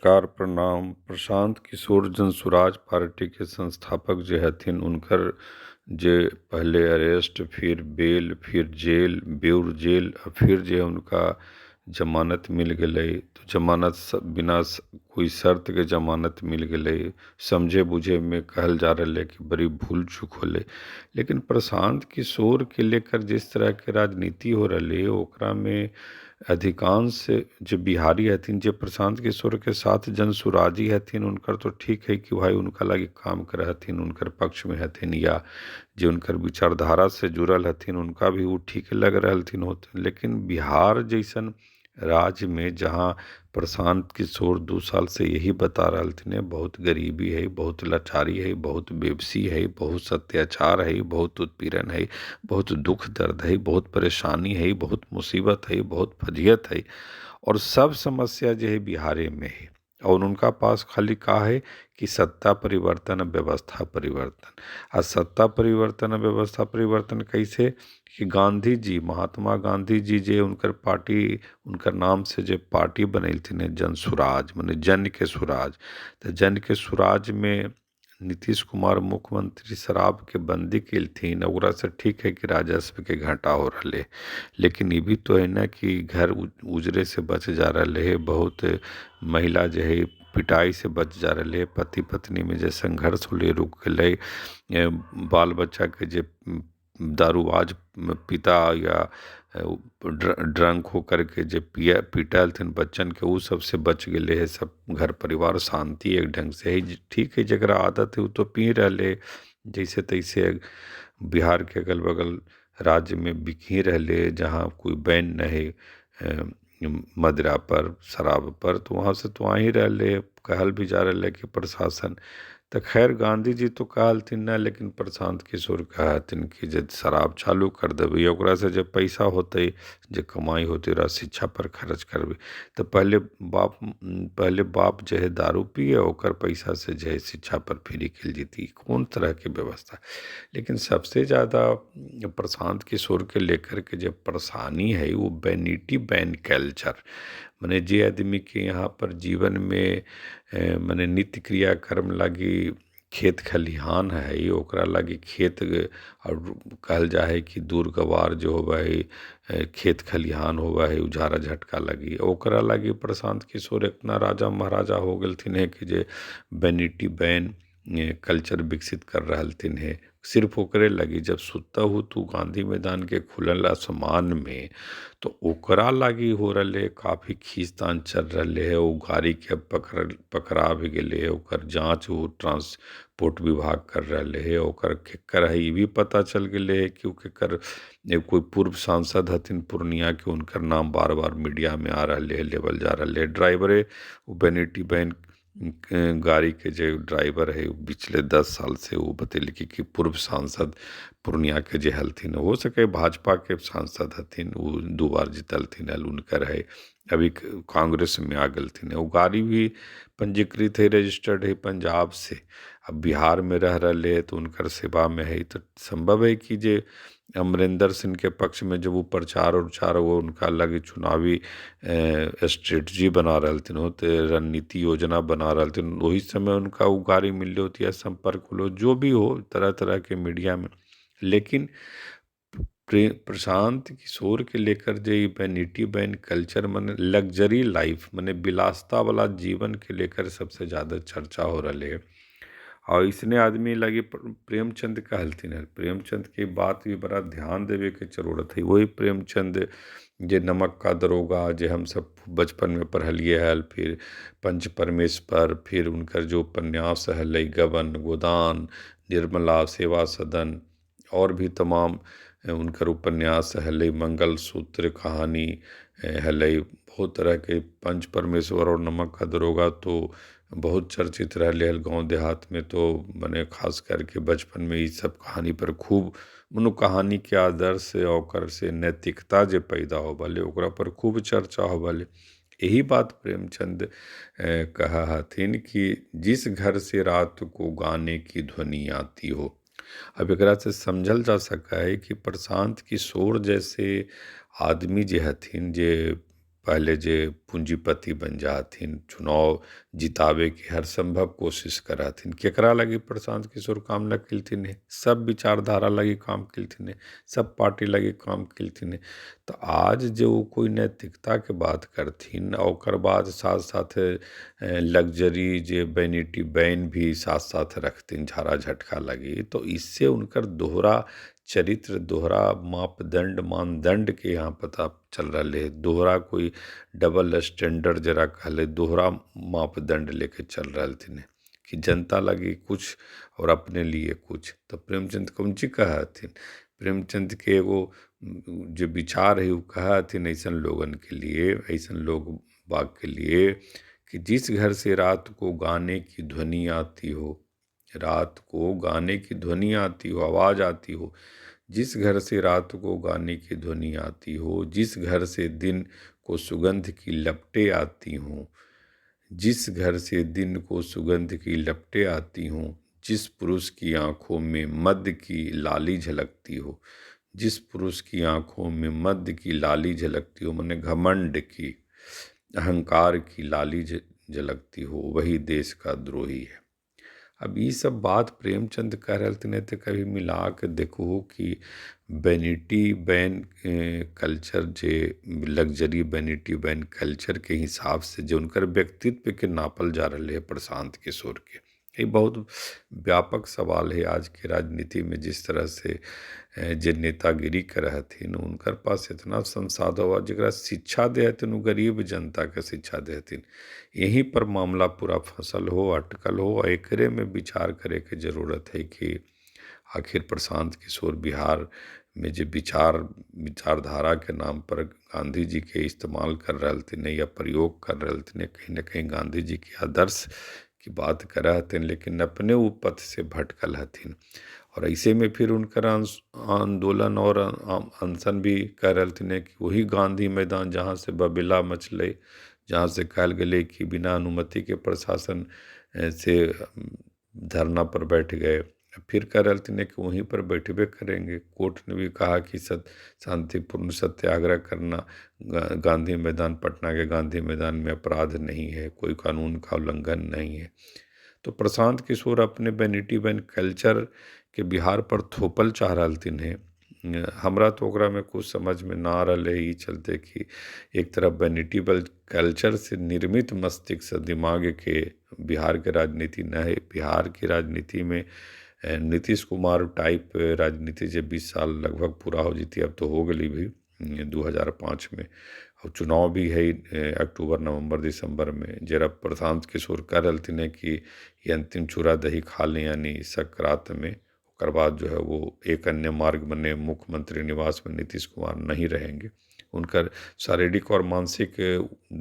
नमस्कार प्रणाम। प्रशांत किशोर जनसुराज पार्टी के संस्थापक जे हथिन उनकर जे पहले अरेस्ट, फिर बेल, फिर जेल, बेउर जेल, और फिर जे उनका जमानत मिल गई, तो जमानत बिना कोई शर्त के जमानत मिल गई। समझे बुझे में कहल जा रहा है कि बड़ी भूल चूक होले। लेकिन प्रशांत किशोर के लेकर जिस तरह के राजनीति हो रही है ओकरा में अधिकांश जो बिहारी हथिन जे प्रशांत किशोर के साथ जनसुराजी हथिन उनकर तो ठीक है कि भाई उनका लगे काम करे हथिन, उनकर पक्ष में हथिन, या जो उनकर विचारधारा से जुड़ल हथिन उनका भी वो ठीक लग रहा हथिन होते। लेकिन बिहार जैसन राज्य में जहाँ प्रशांत किशोर 2 साल से यही बता रहे थे बहुत गरीबी है, बहुत लाचारी है, बहुत बेबसी है, बहुत अत्याचार है, बहुत उत्पीड़न है, बहुत दुख दर्द है, बहुत परेशानी है, बहुत मुसीबत है, बहुत फजियत है, और सब समस्या जो है बिहारे में है। और उनका पास खाली का है कि सत्ता परिवर्तन, व्यवस्था परिवर्तन। आ सत्ता परिवर्तन, व्यवस्था परिवर्तन कैसे कि गांधी जी, महात्मा गांधी जी जे उनकर पार्टी, उनकर नाम से जो पार्टी बनैलथिन जन सुराज, माने जन के सुराज। तो जन के सुराज में नीतीश कुमार मुख्यमंत्री शराब के बंदी केलथिन, ओकरा से ठीक है कि राजस्व के घाटा हो रहा है। लेकिन ये भी तो है ना कि घर उजरे से बच जा रहा है, बहुत महिला जो है पिटाई से बच जा रहे, पति पत्नी में जे संघर्ष होले रुक गए, बाल बच्चा के जे दारूबाज पिता या ड्रंक होकर के जे पीटल थे बच्चन के, उ सबसे बच गए है। सब घर परिवार शांति एक ढंग से है। ठीक है, जरा आदत है वो तो पी रहे जैसे तैसे। बिहार के अगल बगल राज्य में बिकी रहे जहाँ कोई बैन न है मदिरा पर, शराब पर, तो वहाँ से तो आ ही रहे। कहल भी जा रहा है कि प्रशासन, तो खैर गांधी जी तो कहलथिन ना, लेकिन प्रशांत किशोर कहथिन कि जब शराब चालू कर देबै, ओकरा से जब पैसा होते, जो कमाई होते रहा शिक्षा पर खर्च करबै, तो पहले बाप जो है दारू पिए, ओकर पैसा से जो है शिक्षा पर फ्री कल जीती। कौन तरह की व्यवस्था। लेकिन सबसे ज़्यादा प्रशांत किशोर के लेकर के जब परेशानी है वो वैनिटी बैन कल्चर, माने जे आदमी के यहाँ पर जीवन में माने नित्य क्रियाक्रम लागी खेत खलिहान है, ओकरा लागी खेत और कहल जा है कि दूर गवार जो होबा है खेत खलिहान होबा है उजारा झटका लगी, ओकरा लागी प्रशांत किशोर इतना राजा महाराजा हो गलथिन है कि जे वैनिटी बैन कल्चर विकसित कर रहलथिन है। सिर्फ ओकरे लगी जब सुता हूँ तू गांधी मैदान के खुलल आसमान में, तो ओकरा लागी हो रहे काफ़ी खींचतान चल रहे है। वो गाड़ी के पकड़ा भी गए है, ओकर जांच वो ट्रांसपोर्ट विभाग कर रहे है। ओकर केकर है ये भी पता चल गए है कि केकर कोई पूर्व सांसद हथिन पूर्णिया के, उनकर नाम बार बार मीडिया में आ रहे है, लेवल जा रहे है। ड्राइवरे वैनिटी बैन गाड़ी के जो ड्राइवर है पिछले 10 साल से वो बतैल कि पूर्व सांसद पूर्णिया के जे हलथिन, हो सके भाजपा के सांसद हथिन, वो 2 बार जीतलथिन हल, उनकर है अभी कांग्रेस में आ गलथिन। वो गाड़ी भी पंजीकृत है, रजिस्टर्ड है पंजाब से, अब बिहार में रह रहे है तो उनकर सेवा में है। तो संभव है कि जे अमरिंदर सिंह के पक्ष में जब वो प्रचार उचार वो उनका लगे चुनावी स्ट्रेटजी बना रहे थे, तो रणनीति योजना बना रहे थे, वही समय उनका वो गाड़ी मिल होती है, संपर्क लो जो भी हो तरह तरह के मीडिया में। लेकिन प्रशांत किशोर के लेकर जो वैनिटी बैन कल्चर माने लग्जरी लाइफ माने विलासता वाला जीवन के लेकर सबसे ज़्यादा चर्चा हो रही है। और इसने आदमी लगे प्रेमचंद कहलथिन है, प्रेमचंद की बात भी बड़ा ध्यान देवे के जरूरत है। वही प्रेमचंद जे नमक का दरोगा जे हम सब बचपन में पढ़लिए हल, फिर पंच परमेश्वर, फिर उनकर जो उपन्यास हल गबन गोदान, निर्मला, सेवा सदन, और भी तमाम उनकर उपन्यास हल, मंगल सूत्र कहानी हल, बहुत तरह के पंच परमेश्वर और नमक का दरोगा तो बहुत चर्चित रहे हल गाँव देहात में। तो मैंने खास करके बचपन में ये सब कहानी पर खूब मनो कहानी के आदर्श से ओकर से नैतिकता जे पैदा हो भले ओकरा पर खूब चर्चा हो भले। यही बात प्रेमचंद कहा हथिन कि जिस घर से रात को गाने की ध्वनि आती हो। अब एकरा से समझल जा सका है कि प्रशांत किशोर जैसे आदमी जे हथिन जे पहले जे पूंजीपति बन जाथिन, चुनाव जितावे की हर संभव कोशिश कराथिन। केकरा लगी प्रशांत किशोर काम न किलथिन है? सब विचारधारा लगी काम किलथिन है, सब पार्टी लगी काम किलथिन है। तो आज जो कोई नैतिकता के बात करथिन और ओकर बाद साथ साथ लग्जरी जे वैनिटी वैन भी साथ साथ रखथिन झाड़ा झटका लगी, तो इससे उनकर दोहरा चरित्र, दोहरा मापदंड मानदंड के यहाँ पता चल रहा है। दोहरा कोई डबल स्टैंडर्ड जरा कहले, दोहरा मापदंड लेके चल रहा थे कि जनता लगी कुछ और अपने लिए कुछ। तो प्रेमचंद कौन ची कहा हथिन? प्रेमचंद के एगो जो विचार है वो कहा हथिन ऐसन लोगन के लिए, ऐसन लोग बाग के लिए कि जिस घर से रात को गाने की ध्वनि आती हो, रात को गाने की ध्वनि आती हो, आवाज़ आती हो, जिस घर से रात को गाने की ध्वनि आती हो, जिस घर से दिन को सुगंध की लपटें आती हों, जिस घर से दिन को सुगंध की लपटें आती हों, जिस पुरुष की आंखों में मद की लाली झलकती हो, जिस पुरुष की आंखों में मद की लाली झलकती हो, माने घमंड की, अहंकार की लाली झलकती हो, वही देश का द्रोही है। अब ये सब बात प्रेमचंद कह रहे थे, तो कभी मिला के देखो कि वैनिटी वैन कल्चर जे लग्जरी वैनिटी वैन कल्चर के हिसाब से जो उनकर व्यक्तित्व के नापल जा रहे है प्रशांत किशोर के, ये बहुत व्यापक सवाल है। आज के राजनीति में जिस तरह से जे नेतागिरी कर हथिन, उनकर पास इतना संसाधन हुआ जरा शिक्षा दे हथिन, वो गरीब जनता के शिक्षा दे हथिन। यहीं पर मामला पूरा फसल हो, अटकल हो, एकरे में विचार करे के जरूरत है कि आखिर प्रशांत किशोर बिहार में जो विचारधारा के नाम पर गांधी जी के इस्तेमाल कर रहे थे या प्रयोग कर रहे थे, कहीं न कहीं गांधी जी के आदर्श की बात कर रहे थे, लेकिन अपने वो पथ से भटकल हथिन। और ऐसे में फिर उनकर आंदोलन और अनशन भी कर रहे थे कि वही गांधी मैदान जहाँ से बबिला मचले, जहाँ से कहल गए कि बिना अनुमति के प्रशासन से धरना पर बैठ गए, फिर कह रहे थे कि वहीं पर बैठबे करेंगे। कोर्ट ने भी कहा कि शांतिपूर्ण सत्याग्रह करना गांधी मैदान, पटना के गांधी मैदान में अपराध नहीं है, कोई कानून का उल्लंघन नहीं है। तो प्रशांत किशोर अपने वैनिटी वैन कल्चर के बिहार पर थोपल चाह रहलथिन है। हमरा तो ओकरा में कुछ समझ में ना आ रहा है, ई चलते कि एक तरफ वैनिटी वैन कल्चर से निर्मित मस्तिष्क से दिमाग के बिहार के राजनीति न है। बिहार की राजनीति में नीतीश कुमार टाइप राजनीति जब 20 साल लगभग पूरा हो जीती, अब तो हो गई भी 2005 में, और चुनाव भी है अक्टूबर नवंबर दिसंबर में। जरा प्रशांत किशोर कह रहे कि ये अंतिम चूरा दही खा लें, यानी सकरात में, ओकर बाद जो है वो एक अन्य मार्ग बने, मुख्यमंत्री निवास में नीतीश कुमार नहीं रहेंगे। उनकर शारीरिक और मानसिक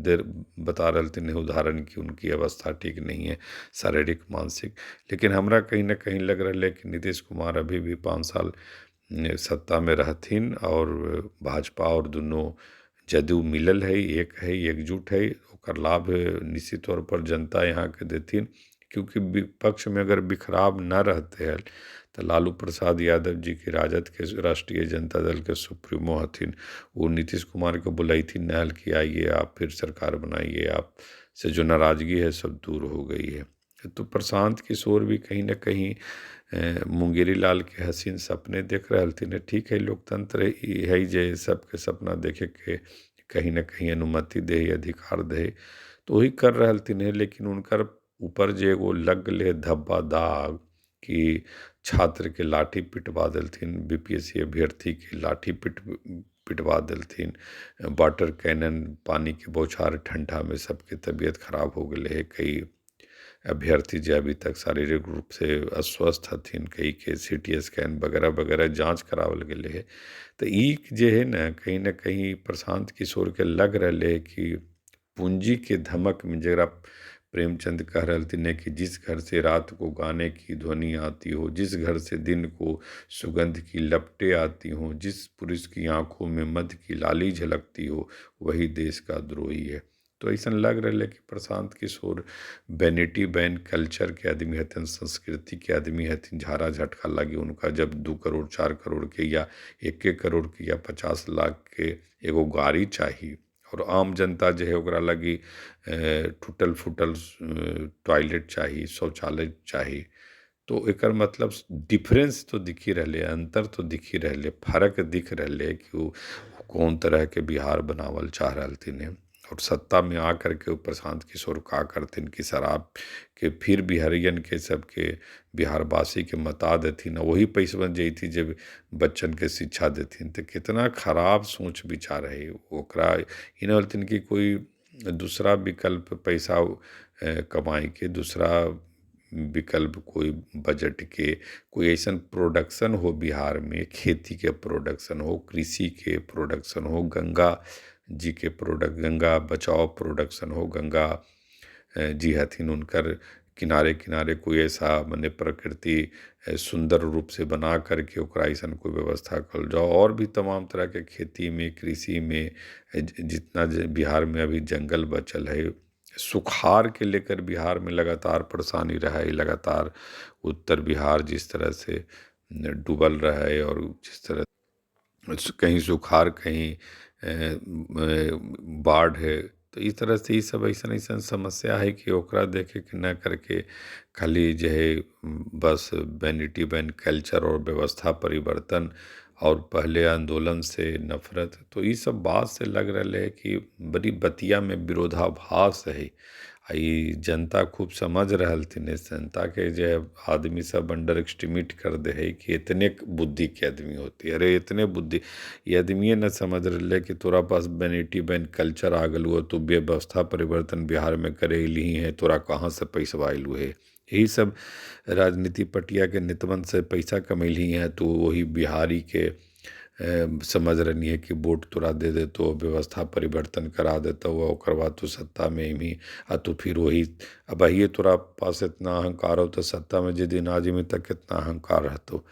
देर बता रहे थे उदाहरण की उनकी अवस्था ठीक नहीं है, शारीरिक मानसिक। लेकिन हमरा कहीं ना कहीं लग रहा है कि नीतीश कुमार अभी भी 5 साल सत्ता में रहथिन और भाजपा और दोनों जदयू मिलल है, एक है, एकजुट है, ओकर लाभ निश्चित तौर पर जनता यहाँ के देथिन। क्योंकि विपक्ष में अगर बिखराव न रहते हैं तो लालू प्रसाद यादव जी की राजद के राष्ट्रीय जनता दल के सुप्रीमो हथिन, वो नीतीश कुमार को बुलाईथिन नहल कि आइए आप फिर सरकार बनाइए, आप से जो नाराजगी है सब दूर हो गई है। तो प्रशांत किशोर भी कहीं ना कहीं मुंगेरी लाल के हसीन सपने देख रहे थे। ठीक है, लोकतंत्र है जे सबके सपना देखे के कहीं ना कहीं अनुमति दे, अधिकार दे, तो वही कर रहे थे। लेकिन उनकर ऊपर जे एगो लग ले धब्बा दाग कि छात्र के लाठी पिटवा दिलथिन, बीपीएससी अभ्यर्थी के लाठी पिटवा दिलथिन, वाटर कैनन, पानी के बौछार ठंडा में सबके तबीयत खराब हो गए है। कई अभ्यर्थी जो अभी तक शारीरिक रूप से अस्वस्थ हथिन, कई के सीटी स्कैन वगैरह वगैरह जांच करावल गए है। तो ई जे है ना कहीं प्रशांत किशोर के लग रहे है कि पूंजी के धमक में, जरा प्रेमचंद कह रहे थे कि जिस घर से रात को गाने की ध्वनि आती हो, जिस घर से दिन को सुगंध की लपटें आती हों, जिस पुरुष की आंखों में मद की लाली झलकती हो, वही देश का द्रोही है। तो ऐसा लग रहा है कि Prashant Kishor vanity van culture के आदमी हथिन, संस्कृति के आदमी हथिन। झाड़ा झटका लगे उनका जब 2 करोड़ 4 करोड़ के या 1 करोड़ के या 50 लाख के एगो गाड़ी चाहिए और आम जनता जो है ओकरा लगी टूटल फूटल टॉयलेट चाही, शौचालय चाही। तो एकर मतलब डिफरेंस तो दिखी रहले, अंतर तो दिखी रहले, फर्क दिख रहले कि वो कौन तरह के बिहार बनावल चाह रहलथिन है। और सत्ता में आकर के वो प्रशांत किशोर का करथिन कि शराब के फिर बिहारियन के सबके बिहारवासी के मता देथिन, वही पैसवन जैती जब बच्चन के शिक्षा देथिन। तो कितना खराब सोच विचार है ओकरा। इन बोलथिन कि कोई दूसरा विकल्प पैसा कमाई के, दूसरा विकल्प कोई बजट के, कोई ऐसन प्रोडक्शन हो बिहार में, खेती के प्रोडक्शन हो, कृषि के प्रोडक्शन हो, गंगा जी के प्रोडक्ट, गंगा बचाओ प्रोडक्शन हो, गंगा जी हथिन उनकर किनारे किनारे कोई ऐसा मने प्रकृति सुंदर रूप से बना करके ओकरा ऐसन कोई व्यवस्था कल जाओ। और भी तमाम तरह के खेती में, कृषि में जितना बिहार में अभी जंगल बचल है, सुखाड़ के लेकर बिहार में लगातार परेशानी रहा है। लगातार उत्तर बिहार जिस तरह से डूबल रहा है, और जिस तरह कहीं सुखाड़, कहीं बाढ़ है, तो इस तरह से ही सब ऐसा ऐसा समस्या है कि ओकरा देखे के न करके खाली जो है बस वैनिटी वैन कल्चर और व्यवस्था परिवर्तन और पहले आंदोलन से नफरत, तो ये सब बात से लग रहा है कि बड़ी बतिया में विरोधाभास है। आ ई जनता खूब समझ रहल थिन, इस जनता के जो है आदमी सब अंडर एस्टिमेट कर दे है कि इतने बुद्धि के आदमी होती है। अरे इतने बुद्धि ये आदमी न समझ रहे कि तोरा पास वैनिटी वैन कल्चर आ गलू, तू व्यवस्था परिवर्तन बिहार में करे ली है, तोरा कहाँ से पैसा आयलू है। यही सब राजनीति पटिया के नितवन से पैसा कमैली है, तो वही बिहारी के समझ रही है कि वोट तोरा दे दे तो व्यवस्था परिवर्तन करा देता हुआ, ओकर बाद तू सत्ता में ही आ तो फिर वही अब ये तोरा पास इतना अहंकार हो तो सत्ता में जिस दिन आज में तक कितना अहंकार रहतो।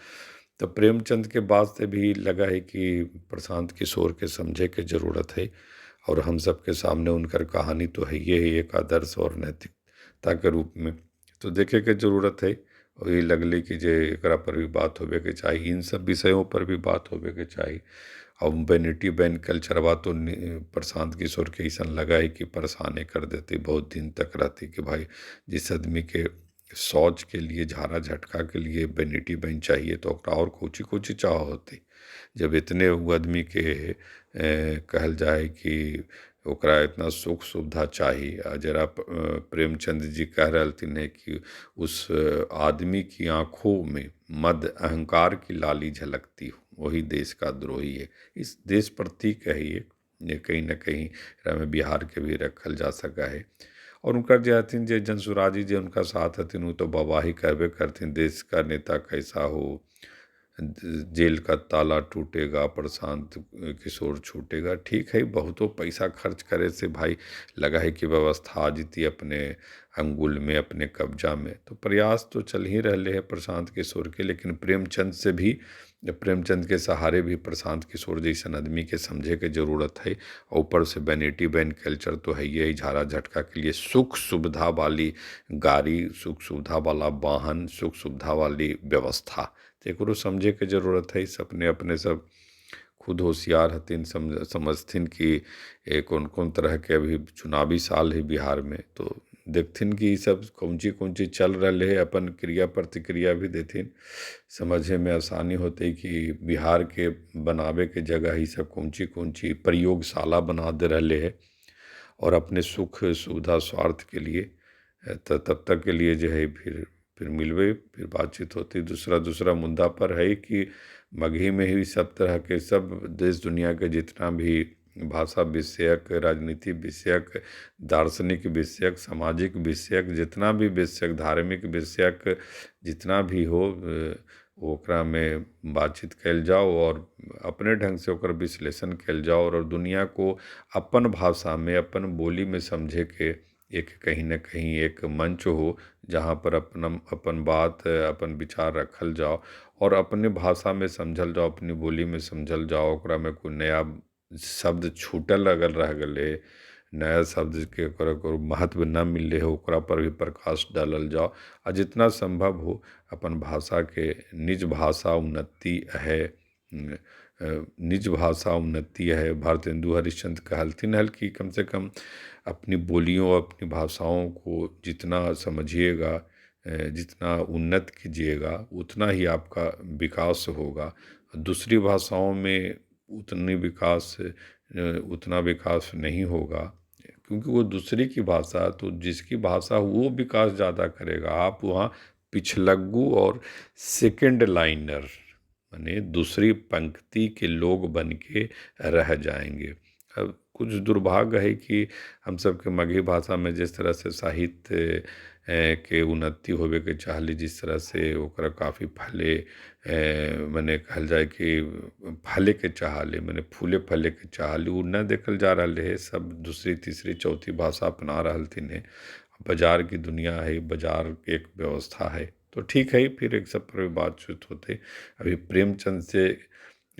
तो प्रेमचंद के बाद से भी लगा है कि प्रशांत किशोर के समझे के जरूरत है, और हम सबके सामने उनकर कहानी तो है ये है एक आदर्श और नैतिकता के रूप में, तो देखे के जरूरत है। और ये लगले कि जे एकरा पर भी बात होबे के चाहिए, इन सब विषयों पर भी बात होबे के चाहिए। और वैनिटी वैन कल्चरवा तो प्रशांत किशोर के ऐसा लगा है कि परेशान कर देती, बहुत दिन तक रहती कि भाई जिस आदमी के शौच के लिए, झाड़ा झटका के लिए वैनिटी वैन चाहिए तो ओकरा और कोची कोची चाह होती। जब इतने वो आदमी के कहल जाए कि ओकरा इतना सुख सुविधा चाहिए, आ जरा प्रेमचंद जी कह रहलथिन है कि उस आदमी की आंखों में मद अहंकार की लाली झलकती हो, वही देश का द्रोही है। इस देश प्रतीक है ये कहीं न कहीं एकरा में बिहार के भी रखल जा सका है। और उनकर जे हथिन जे जनसुराजी जे उनका साथ हथिन वो तो वाहवाही करबे करथिन, देश का नेता कैसा हो, जेल का ताला टूटेगा प्रशांत किशोर छूटेगा। ठीक है, बहुतों पैसा खर्च करे से भाई लगा है कि व्यवस्था आ जीती अपने अंगुल में, अपने कब्जा में। तो प्रयास तो चल ही रहे हैं प्रशांत किशोर के, लेकिन प्रेमचंद से भी, प्रेमचंद के सहारे भी प्रशांत किशोर जैसन आदमी के समझे के जरूरत है। और ऊपर से वैनिटी वैन कल्चर तो है ही, झाड़ा झटका के लिए सुख सुविधा वाली गाड़ी, सुख सुविधा वाला वाहन, सुख सुविधा वाली व्यवस्था, तो एकरो समझे के जरूरत है। अपने अपने सब खुद होशियार हथिन, समझथिन कि कौन कौन तरह के अभी चुनावी साल है बिहार में, तो देखथिन कि सब कौन चीज चल रहे है, अपन क्रिया प्रतिक्रिया भी देथिन। समझे में आसानी होते कि बिहार के बनावे के जगह ही सब कौन ची प्रयोगशाला बना दे रहे है, और अपने सुख सुविधा स्वार्थ के लिए। तो तब तक के लिए जो है फिर मिलवे, फिर बातचीत होती। दूसरा दूसरा मुद्दा पर है कि मगही में ही सब तरह के, सब देश दुनिया के जितना भी भाषा विषयक, राजनीति विषयक, दार्शनिक विषयक, सामाजिक विषयक, जितना भी विषयक, धार्मिक विषयक जितना भी हो, ओकरा में बातचीत कैल जाओ और अपने ढंग से ओकर विश्लेषण कैल जाओ, और दुनिया को अपन भाषा में, अपन बोली में समझे के एक कहीं न कहीं एक मंच हो, जहाँ पर अपन बात, अपन विचार रखल जाओ, और अपने भाषा में समझल जाओ, अपनी बोली में समझल जाओ। ओकरा में कोई नया शब्द छूटल अगर रह गए, नया शब्द के ओकर महत्व न मिले हो, ओकरा पर भी प्रकाश डालल जाओ। आ जितना संभव हो अपन भाषा के, निज भाषा उन्नति है निज भाषा उन्नति है। भारतेंदु हरिश्चंद्र कहलथिन हल कि कम से कम अपनी बोलियों अपनी भाषाओं को जितना समझिएगा, जितना उन्नत कीजिएगा उतना ही आपका विकास होगा। दूसरी भाषाओं में उतना विकास नहीं होगा, क्योंकि वो दूसरी की भाषा, तो जिसकी भाषा वो विकास ज़्यादा करेगा। आप वहाँ पिछलग्गू और सेकंड लाइनर माने दूसरी पंक्ति के लोग बन के रह जाएंगे। अब कुछ दुर्भाग्य है कि हम सबके मगही भाषा में जिस तरह से साहित्य के उन्नति होवे के चाहली, जिस तरह से ओकरा काफ़ी फले मने कहल जाए कि फले के चाहले मने फूले फले के चाहली, उ न देखल जा रहा है। सब दूसरी तीसरी चौथी भाषा अपना रहल थिन। बाजार की दुनिया है, बाजार एक व्यवस्था है, तो ठीक है फिर एक सब पर बातचीत होते। अभी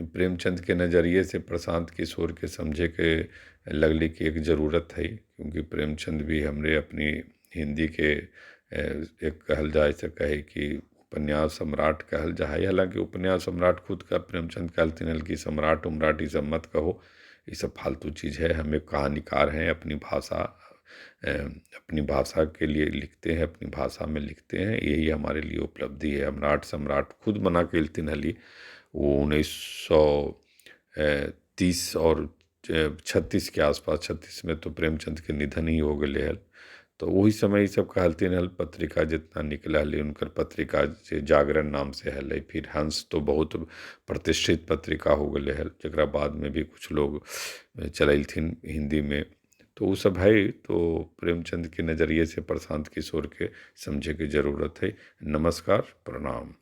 प्रेमचंद के नज़रिए से प्रशांत किशोर के समझे के लगली कि एक ज़रूरत है, क्योंकि प्रेमचंद भी हमरे अपनी हिंदी के एक कहल जाए से कहे कि उपन्यास सम्राट कहल जाए। हालांकि उपन्यास सम्राट खुद का प्रेमचंद कहलथिन हल कि सम्राट उमराट ये सब मत कहो, ये सब फालतू चीज़ है। हम एक कहानीकार हैं, अपनी भाषा के लिए लिखते हैं, अपनी भाषा में लिखते हैं, यही हमारे लिए उपलब्धि है। सम्राट खुद मना केलथिन हली। वो 1930 और 36 के आसपास, 36 में तो प्रेमचंद के निधन ही हो गए हल। तो वही समय ये सब कहलथिन हल। पत्रिका जितना निकला हल उनकर पत्रिका से जागरण नाम से हल। फिर हंस तो बहुत प्रतिष्ठित पत्रिका हो गए हल, जरा बाद में भी कुछ लोग चलैलथिन हिंदी में। तो वो सब है। तो प्रेमचंद के नज़रिए से प्रशांत किशोर के समझे की ज़रूरत है। नमस्कार, प्रणाम।